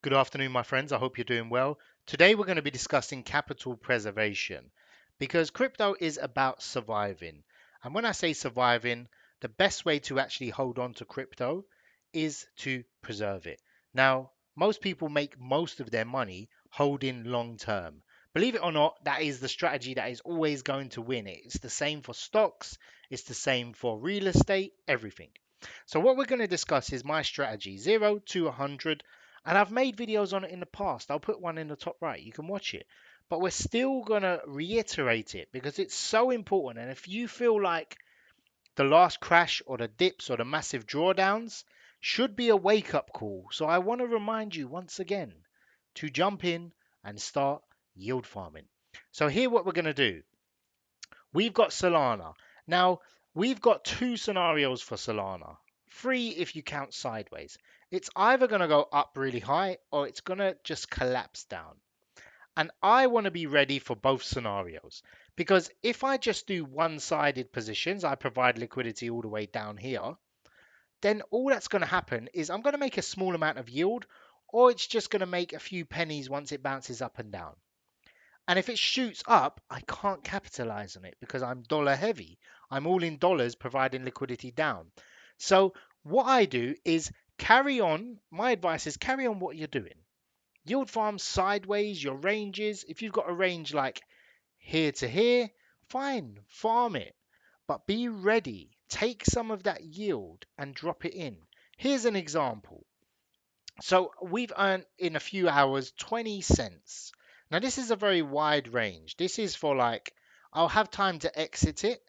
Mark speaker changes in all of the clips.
Speaker 1: Good afternoon, my friends. I hope you're doing well. Today, we're going to be discussing capital preservation because crypto is about surviving. And when I say surviving, the best way to actually hold on to crypto is to preserve it. Now, most people make most of their money holding long term. Believe it or not, that is the strategy that is always going to win. It's the same for stocks, it's the same for real estate, everything. So what we're going to discuss is my strategy, 0 to 100, and I've made videos on it in the past. I'll put one in the top right. You can watch it. But we're still going to reiterate it because it's so important. And if you feel like the last crash or the dips or the massive drawdowns should be a wake-up call. So I want to remind you once again to jump in and start yield farming. So here what we're going to do. We've got Solana. Now, we've got two scenarios for Solana. Three if you count sideways. It's either going to go up really high or it's going to just collapse down. And I want to be ready for both scenarios because if I just do one-sided positions, I provide liquidity all the way down here, then all that's going to happen is I'm going to make a small amount of yield or it's just going to make a few pennies once it bounces up and down. And if it shoots up, I can't capitalize on it because I'm dollar heavy. I'm all in dollars providing liquidity down. So what I do is carry on. My advice is carry on what you're doing. Yield farm sideways, your ranges. If you've got a range like here to here, fine, farm it. But be ready. Take some of that yield and drop it in. Here's an example. So we've earned in a few hours 20 cents. Now this is a very wide range. This is for like, I'll have time to exit it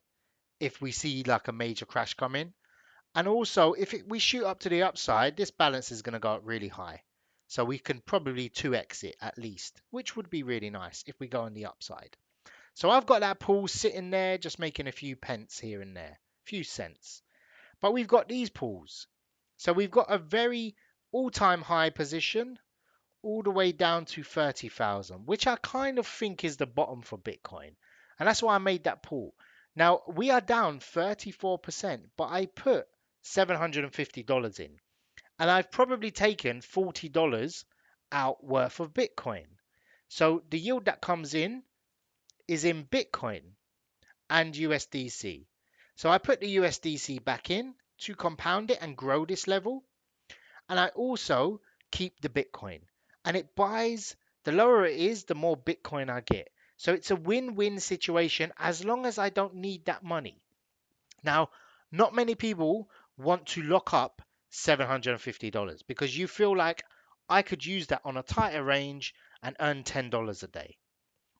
Speaker 1: if we see like a major crash come in. And also we shoot up to the upside, this balance is going to go up really high. So we can probably 2x it at least, which would be really nice if we go on the upside. So I've got that pool sitting there, just making a few pence here and there, few cents. But we've got these pools. So we've got a very all-time high position all the way down to 30,000, which I kind of think is the bottom for Bitcoin. And that's why I made that pool. Now we are down 34%, but I put $750 in. And I've probably taken $40 out worth of Bitcoin. So the yield that comes in is in Bitcoin and USDC. So I put the USDC back in to compound it and grow this level. And I also keep the Bitcoin. And it buys, the lower it is, the more Bitcoin I get. So it's a win-win situation as long as I don't need that money. Now, not many people want to lock up $750 because you feel like I could use that on a tighter range and earn $10 a day,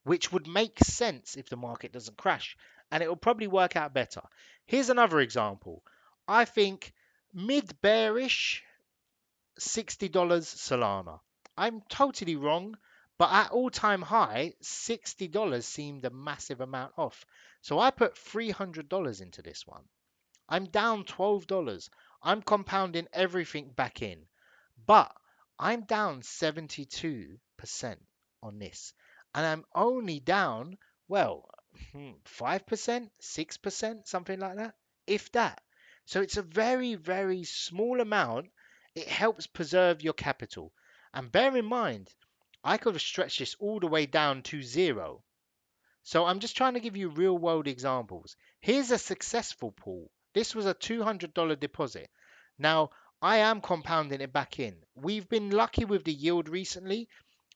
Speaker 1: which would make sense if the market doesn't crash and it will probably work out better. Here's another example. I think mid bearish $60 Solana. I'm totally wrong, but at all-time high, $60 seemed a massive amount off. So I put $300 into this one. I'm down $12. I'm compounding everything back in, but I'm down 72% on this. And I'm only down, well, 5%, 6%, something like that, if that. So it's a very, very small amount. It helps preserve your capital. And bear in mind, I could have stretched this all the way down to zero. So I'm just trying to give you real world examples. Here's a successful pool. This was a $200 deposit. Now, I am compounding it back in. We've been lucky with the yield recently,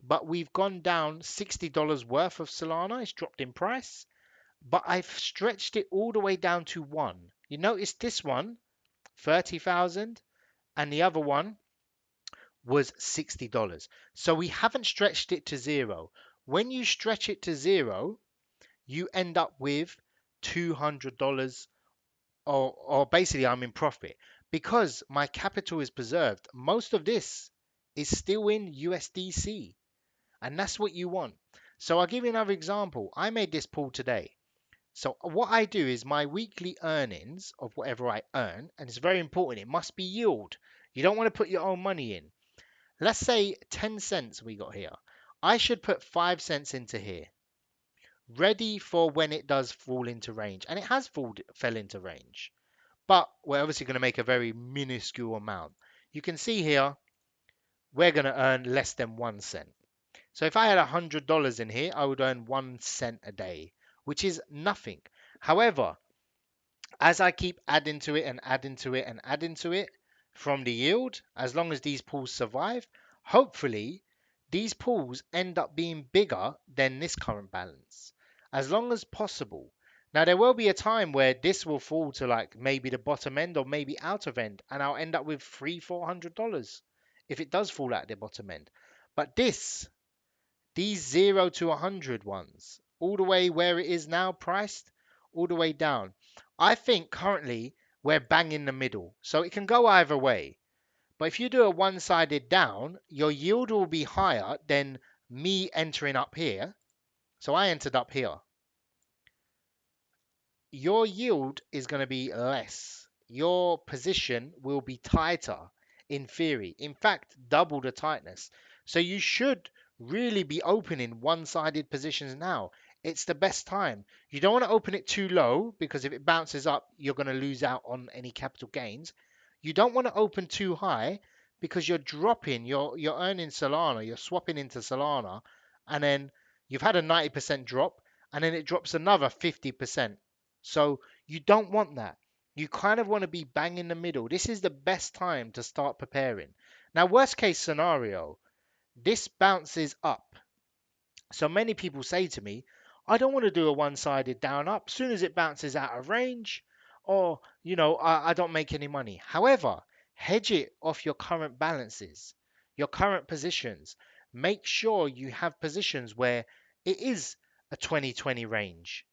Speaker 1: but we've gone down $60 worth of Solana. It's dropped in price, but I've stretched it all the way down to one. You notice this one, 30,000, and the other one was $60. So we haven't stretched it to zero. When you stretch it to zero, you end up with $200 or basically I'm in profit because my capital is preserved. Most of this is still in USDC and that's what you want. So I'll give you another example. I made this pool today. So what I do is my weekly earnings of whatever I earn, and it's very important, it must be yield. You don't want to put your own money in. Let's say 10 cents we got here. I should put 5 cents into here, ready for when it does fall into range. And it has fell into range. But we're obviously going to make a very minuscule amount. You can see here, we're going to earn less than 1 cent. So if I had $100 in here, I would earn 1 cent a day, which is nothing. However, as I keep adding to it and adding to it and adding to it from the yield, as long as these pools survive, hopefully these pools end up being bigger than this current balance, as long as possible. Now, there will be a time where this will fall to like maybe the bottom end or maybe out of end, and I'll end up with $300-400 if it does fall at the bottom end. But these 0 to 100 ones, all the way where it is now priced, all the way down. I think currently we're bang in the middle. So it can go either way. But if you do a one-sided down, your yield will be higher than me entering up here. So I entered up here. Your yield is going to be less. Your position will be tighter in theory. In fact, double the tightness. So you should really be opening one-sided positions now. It's the best time. You don't want to open it too low because if it bounces up, you're going to lose out on any capital gains. You don't want to open too high because you're dropping, you're earning Solana, you're swapping into Solana, and then you've had a 90% drop, and then it drops another 50%. So you don't want that. You kind of want to be bang in the middle. This is the best time to start preparing. Now, worst case scenario, this bounces up. So many people say to me, I don't want to do a one-sided down up. As soon as it bounces out of range, or, I don't make any money. However, hedge it off your current balances, your current positions. Make sure you have positions where it is a 20-20 range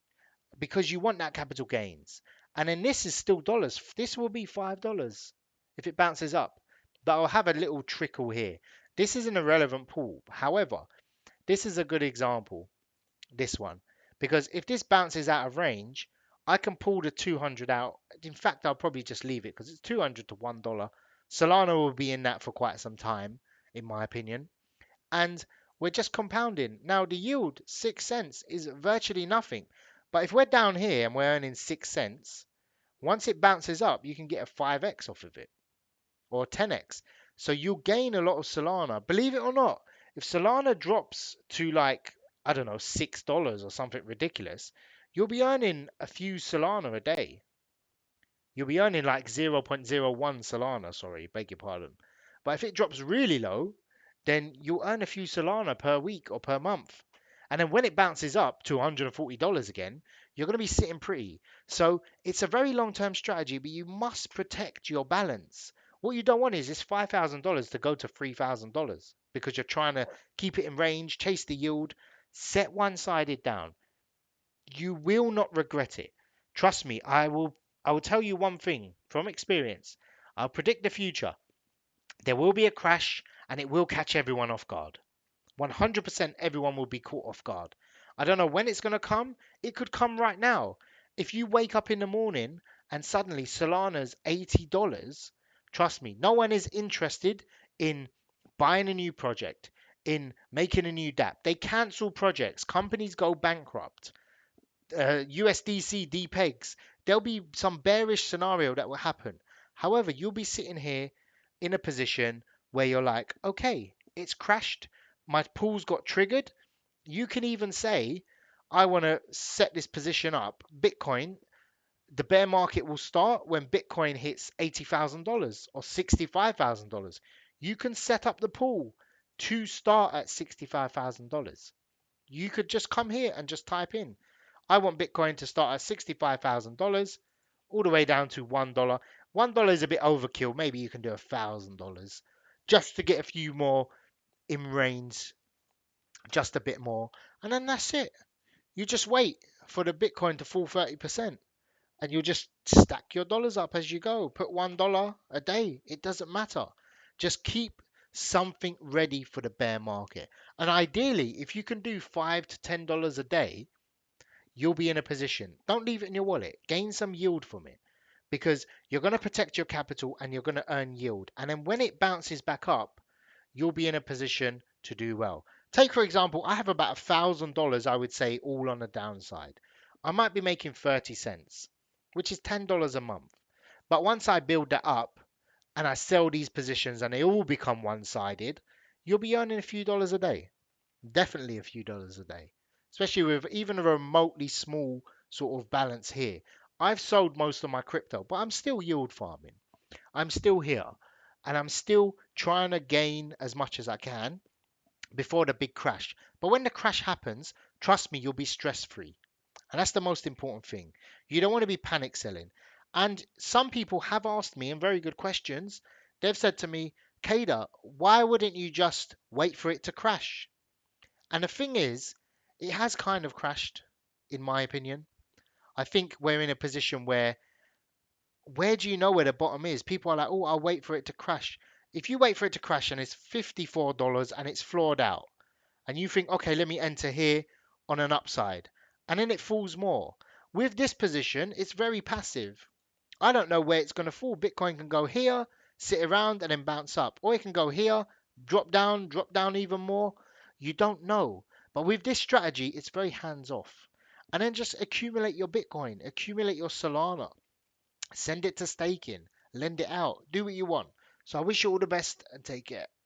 Speaker 1: because you want that capital gains. And then this is still dollars. This will be $5 if it bounces up. But I'll have a little trickle here. This is an irrelevant pool. However, this is a good example, this one. Because if this bounces out of range, I can pull the 200 out. In fact, I'll probably just leave it because it's 200 to $1. Solana will be in that for quite some time, in my opinion. And we're just compounding. Now, the yield, 6 cents, is virtually nothing. But if we're down here and we're earning 6 cents, once it bounces up, you can get a 5x off of it or 10x. So you'll gain a lot of Solana. Believe it or not, if Solana drops to like, I don't know, $6 or something ridiculous, you'll be earning a few Solana a day. You'll be earning like 0.01 Solana, sorry, beg your pardon. But if it drops really low, then you'll earn a few Solana per week or per month. And then when it bounces up to $140 again, you're going to be sitting pretty. So it's a very long-term strategy, but you must protect your balance. What you don't want is this $5,000 to go to $3,000 because you're trying to keep it in range, chase the yield, set one-sided down. You will not regret it. Trust me, I will tell you one thing from experience. I'll predict the future. There will be a crash and it will catch everyone off guard. 100% everyone will be caught off guard. I don't know when it's going to come. It could come right now. If you wake up in the morning and suddenly Solana's $80, trust me, no one is interested in buying a new project, in making a new DApp. They cancel projects. Companies go bankrupt. USDC depegs. There'll be some bearish scenario that will happen. However, you'll be sitting here in a position where you're like, okay, it's crashed. My pool's got triggered. You can even say, I want to set this position up. Bitcoin, the bear market will start when Bitcoin hits $80,000 or $65,000. You can set up the pool to start at $65,000. You could just come here and just type in, I want Bitcoin to start at $65,000 all the way down to $1. $1 is a bit overkill. Maybe you can do $1,000 just to get a few more in range, just a bit more. And then that's it. You just wait for the Bitcoin to fall 30% and you'll just stack your dollars up as you go. Put $1 a day. It doesn't matter. Just keep something ready for the bear market. And ideally, if you can do $5 to $10 a day, you'll be in a position. Don't leave it in your wallet. Gain some yield from it because you're going to protect your capital and you're going to earn yield. And then when it bounces back up, you'll be in a position to do well. Take, for example, I have about $1,000, I would say, all on the downside. I might be making 30 cents, which is $10 a month. But once I build that up and I sell these positions and they all become one-sided, you'll be earning a few dollars a day. Definitely a few dollars a day, especially with even a remotely small sort of balance here. I've sold most of my crypto, but I'm still yield farming. I'm still here and I'm still trying to gain as much as I can before the big crash. But when the crash happens, trust me, you'll be stress free. And that's the most important thing. You don't want to be panic selling. And some people have asked me, and very good questions, they've said to me, Kada, why wouldn't you just wait for it to crash? And the thing is, it has kind of crashed, in my opinion. I think we're in a position where do you know where the bottom is? People are like, oh, I'll wait for it to crash. If you wait for it to crash and it's $54 and it's floored out, and you think, okay, let me enter here on an upside, and then it falls more. With this position, it's very passive. I don't know where it's going to fall. Bitcoin can go here, sit around, and then bounce up, or it can go here, drop down even more. You don't know. But with this strategy, it's very hands off. And then just accumulate your Bitcoin, accumulate your Solana, send it to staking, lend it out, do what you want. So I wish you all the best and take care.